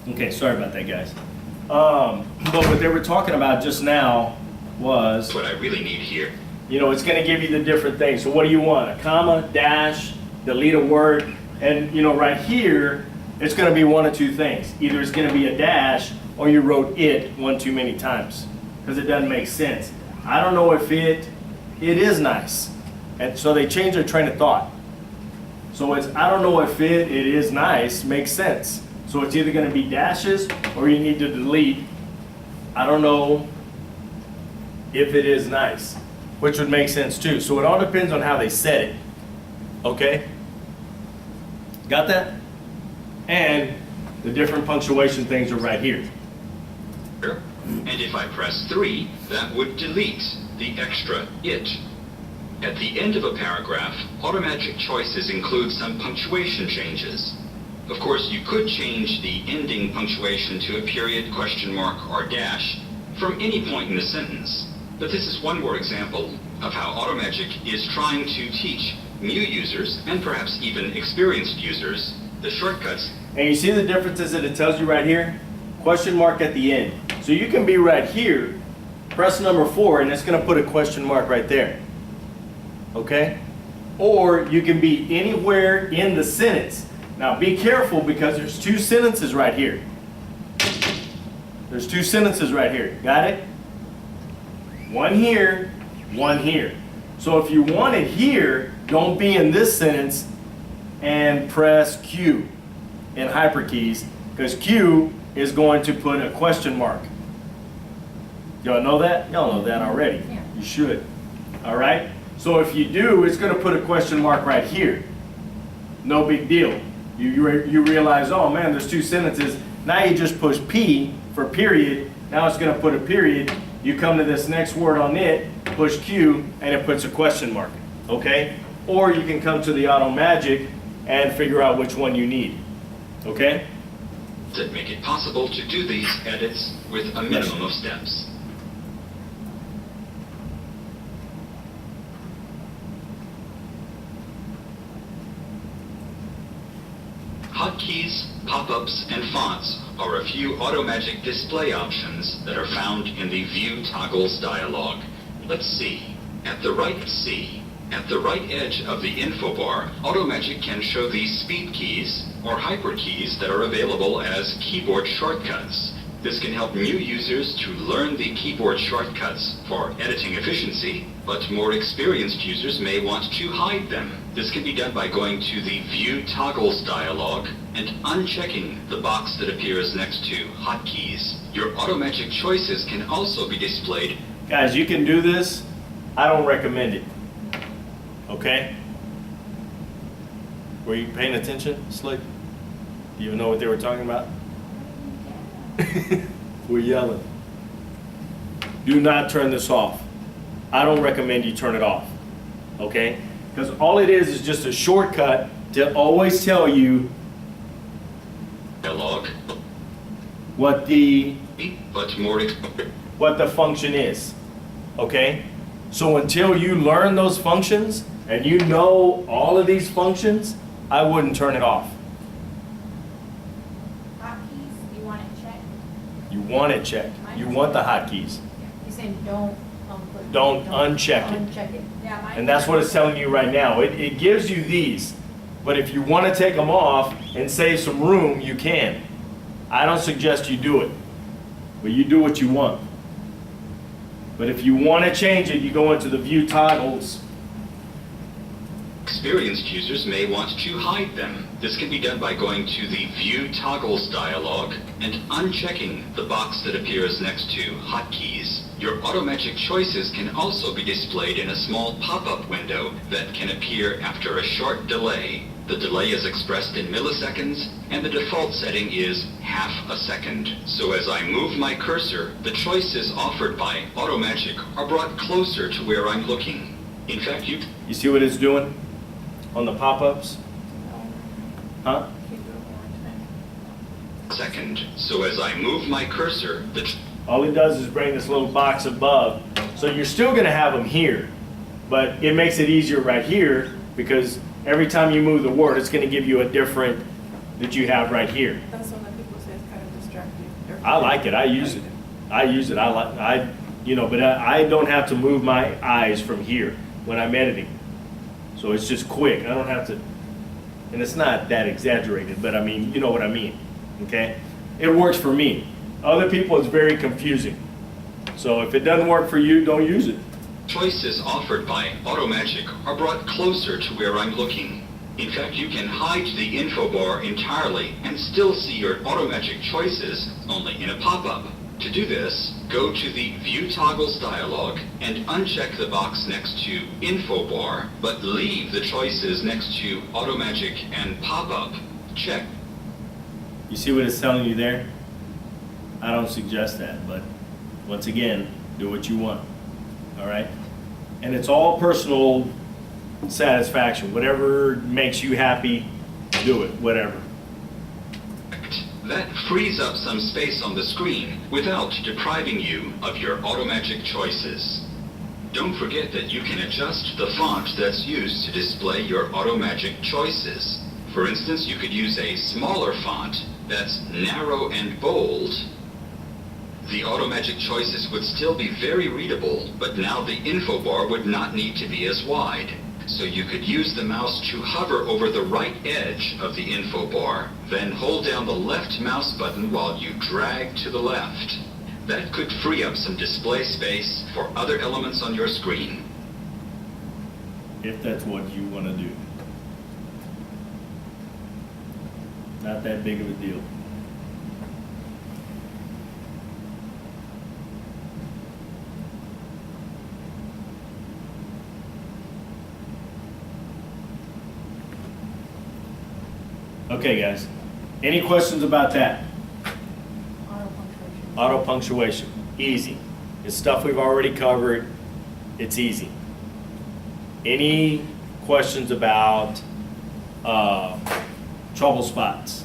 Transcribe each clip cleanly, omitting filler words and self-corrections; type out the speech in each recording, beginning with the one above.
Okay, sorry about that, guys. But what they were talking about just now was, That's what I really need here. you know, it's going to give you the different things. So what do you want? A comma, dash, delete a word, and you know, right here, it's going to be one of two things. Either it's going to be a dash, or you wrote it one too many times, because it doesn't make sense. I don't know if it is nice, and so they changed their train of thought. So it's, I don't know if it is nice, makes sense. So it's either going to be dashes, or you need to delete. I don't know if it is nice, which would make sense too. So it all depends on how they said it. Okay? Got that? And the different punctuation things are right here. And if I press 3, that would delete the extra it. At the end of a paragraph, Automagic Choices include some punctuation changes. Of course, you could change the ending punctuation to a period, question mark, or dash from any point in the sentence. But this is one more example of how Automagic is trying to teach new users, and perhaps even experienced users, the shortcuts. And you see the differences that it tells you right here? Question mark at the end. So you can be right here, press number 4, and it's going to put a question mark right there. Okay? Or you can be anywhere in the sentence. Now be careful, because there's two sentences right here. There's two sentences right here. Got it? One here, one here. So if you want it here, don't be in this sentence and press Q in hyperkeys, because Q is going to put a question mark. Y'all know that? Y'all know that already. Yeah. You should. All right? So if you do, it's going to put a question mark right here. No big deal. You realize, oh man, there's two sentences. Now you just push P for period. Now it's going to put a period. You come to this next word on it, push Q, and it puts a question mark. Okay? Or you can come to the Automagic and figure out which one you need. Okay? That make it possible to do these edits with a minimum of steps. Hotkeys, pop-ups, and fonts are a few Automagic display options that are found in the View Toggles dialog. Let's see. At the right edge of the info bar, Automagic can show the speed keys or hyperkeys that are available as keyboard shortcuts. This can help new users to learn the keyboard shortcuts for editing efficiency, but more experienced users may want to hide them. This can be done by going to the View Toggles dialog and unchecking the box that appears next to Hotkeys. Your Automagic choices can also be displayed. Guys, you can do this. I don't recommend it. Okay? Were you paying attention, Slick? Do you even know what they were talking about? We're yelling. Do not turn this off. I don't recommend you turn it off. Okay? Because all it is just a shortcut to always tell you Dialog, what the but more what the function is. Okay? So until you learn those functions and you know all of these functions, I wouldn't turn it off. Hotkeys, you want it checked? You want it checked. You want the hotkeys. You're saying don't Don't uncheck it. Uncheck it. Yeah, mine. And that's what it's telling you right now. It gives you these, but if you want to take them off and save some room, you can. I don't suggest you do it, but you do what you want. But if you want to change it, you go into the View Toggles. experienced users may want to hide them. This can be done by going to the View Toggles dialog and unchecking the box that appears next to Hotkeys. Your Automagic choices can also be displayed in a small pop-up window that can appear after a short delay. The delay is expressed in milliseconds, and the default setting is half a second. So as I move my cursor, the choices offered by Automagic are brought closer to where I'm looking. In fact, you see what it's doing on the pop-ups? Huh? second. So as I move my cursor, All it does is bring this little box above. So you're still going to have them here, but it makes it easier right here, because every time you move the word, it's going to give you a different that you have right here. That's what people say it's kind of I like it. I use it. I use it. But I don't have to move my eyes from here when I'm editing. So it's just quick. I don't have to, and it's not that exaggerated, but I mean, you know what I mean, okay? It works for me. Other people, it's very confusing. So if it doesn't work for you, don't use it. Choices offered by AutoMagic are brought closer to where I'm looking. In fact, you can hide the info bar entirely and still see your AutoMagic choices only in a pop-up. To do this, go to the View Toggles dialog and uncheck the box next to Info Bar, but leave the choices next to AutoMagic and Pop-up. Check. You see what it's telling you there? I don't suggest that, but once again, do what you want, all right? And it's all personal satisfaction. Whatever makes you happy, do it, whatever. That frees up some space on the screen without depriving you of your AutoMagic choices. Don't forget that you can adjust the font that's used to display your AutoMagic choices. For instance, you could use a smaller font that's narrow and bold. The AutoMagic choices would still be very readable, but now the info bar would not need to be as wide. So you could use the mouse to hover over the right edge of the info bar, then hold down the left mouse button while you drag to the left. That could free up some display space for other elements on your screen. If that's what you want to do. Not that big of a deal. Okay, guys. Any questions about that? Auto punctuation. Easy. It's stuff we've already covered. It's easy. Any questions about trouble spots?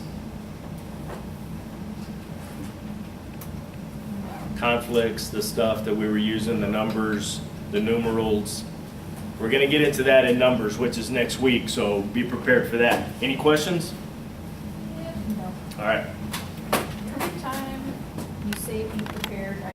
Conflicts, the stuff that we were using, the numbers, the numerals. We're going to get into that in numbers, which is next week, so be prepared for that. Any questions? No. All right. Every time you say people